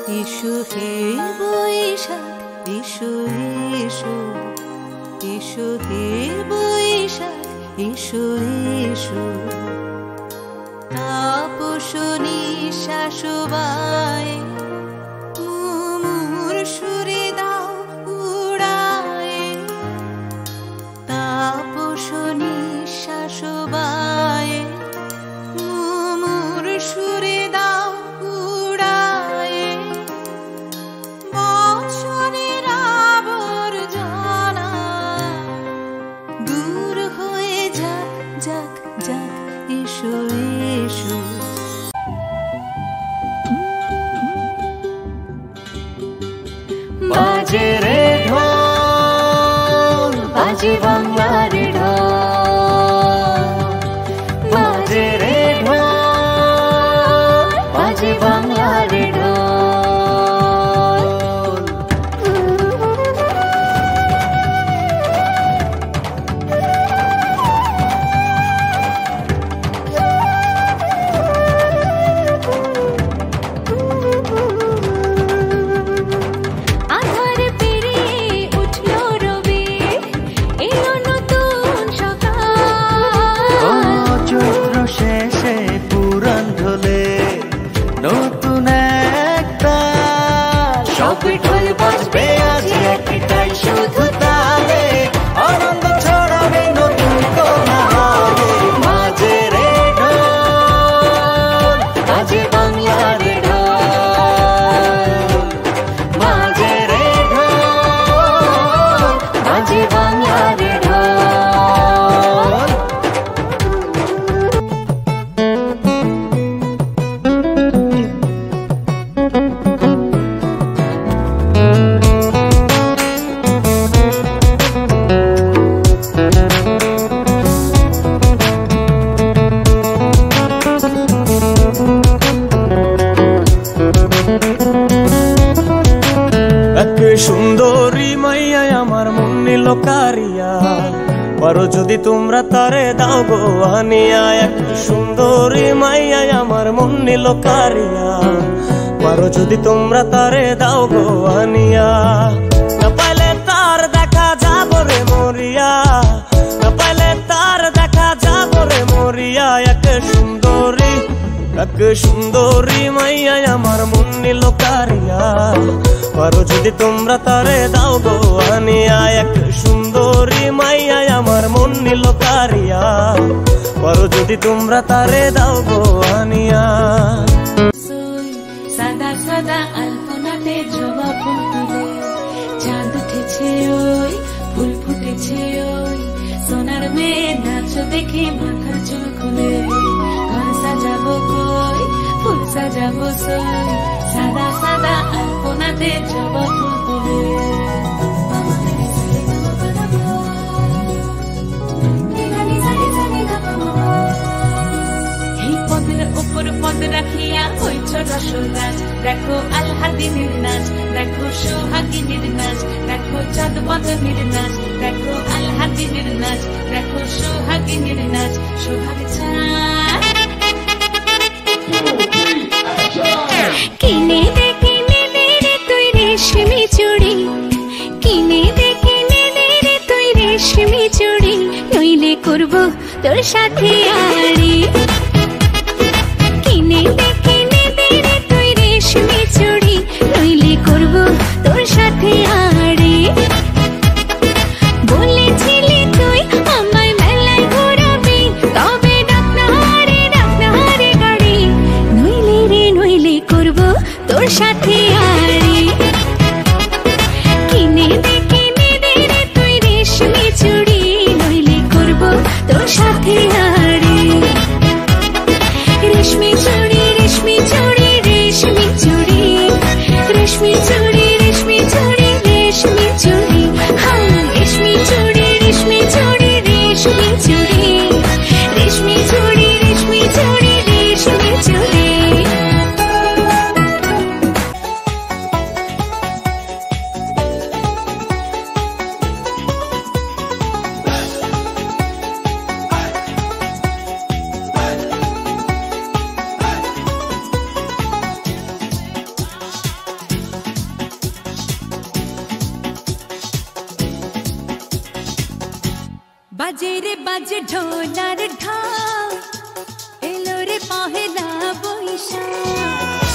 Issue হে Boishakh issue issue, issue হে Boishakh issue issue. Tapas নিঃশ্বাস বায় মুমুর সুরে দাও উড়ায়। তাপস নিঃশ্বাস বায় মুমুর সুরে দাও উড়ায়। বছরের আবর্জনা দূর হয়ে যাক যাক যাক, এসো এসো। বাজে রে ঢোল, বাজে বাংলার ঢোল, বাজে রে ঢোল, বাজে বাংলার ঢোল। সুন্দরী মাইয়া আমার মন নিল কারিয়া, পারো যদি তোমরা তারে দাও গো আনিয়া। এক সুন্দরী মাইয়া আমার মন নিল কারিয়া, পারো যদি তোমরা তারে দাও গো আনিয়া। না পাইলে তার দেখা যাব রে মরিয়া, না পাইলে তার দেখা যাব রে মরিয়া। এক সুন্দরী, এক সুন্দরী মাইয়া আমার মন নিল কারিয়া, পারো যদি তোমরা তারে দাও গো আনিয়া। এক সুন্দরী মাইয়া আমার মন নিল কারিয়া, পারো যদি তোমরা তারে দাও গো আনিয়া। সাদা সাদা আলপনাতে জবা ফুল তুলে, চাঁদ উঠেছে ওই ফুল ফুটেছে ওই, সোনার মেয়ে নাচ দেখে মাথার চুল খুলে। ঘর সাজাবো কই ফুল সাজাবো সই, সাদা সাদা আলপনাতে জবা ফুল তুলে। পদ রাখিয়া হইছ রসরাজ, দেখো আলহাদিনের নাচ, দেখো সোহাগিনীর নাচ, দেখো চাঁদ বদনের নাচ, দেখো আলহাদিনের নাচ, দেখো সোহাগিনীর নাচ। সোহাগ চাঁদ কিনে দে রে তুই রেশমি চুড়ি, কিনে দে রে তুই রেশমি চুড়ি, নইলে করবো তোর সাথে আড়ি। কিনে দে রে তুই রেশমি চুড়ি, নইলে করবো তোর সাথে আড়ি। বলেছিলি তুই আমায় মেলায় ঘোরাবি, তবে ডাক না হারে গাড়ি, নইলে রে নইলে করবো তোর সাথে আড়ি। কিনে দে রে তুই রেশমি চুড়ি, নইলে করবো তোর সাথে আড়ি। রেশমি চুড়ি রেশমি চুড়ি রেশমি চুড়ি, রেশমি চুড়ি রেশমি চুড়ি রেশমি চুড়ি, হ্যাঁ রেশমি চুড়ি রেশমি চুড়ি রেশমি চুড়ি, রেশমি চুড়ি রেশমি চুড়ি রেশমি চুড়ি। বাজে ঢোলার ঢাক, এলো রে পহেলা বৈশাখ।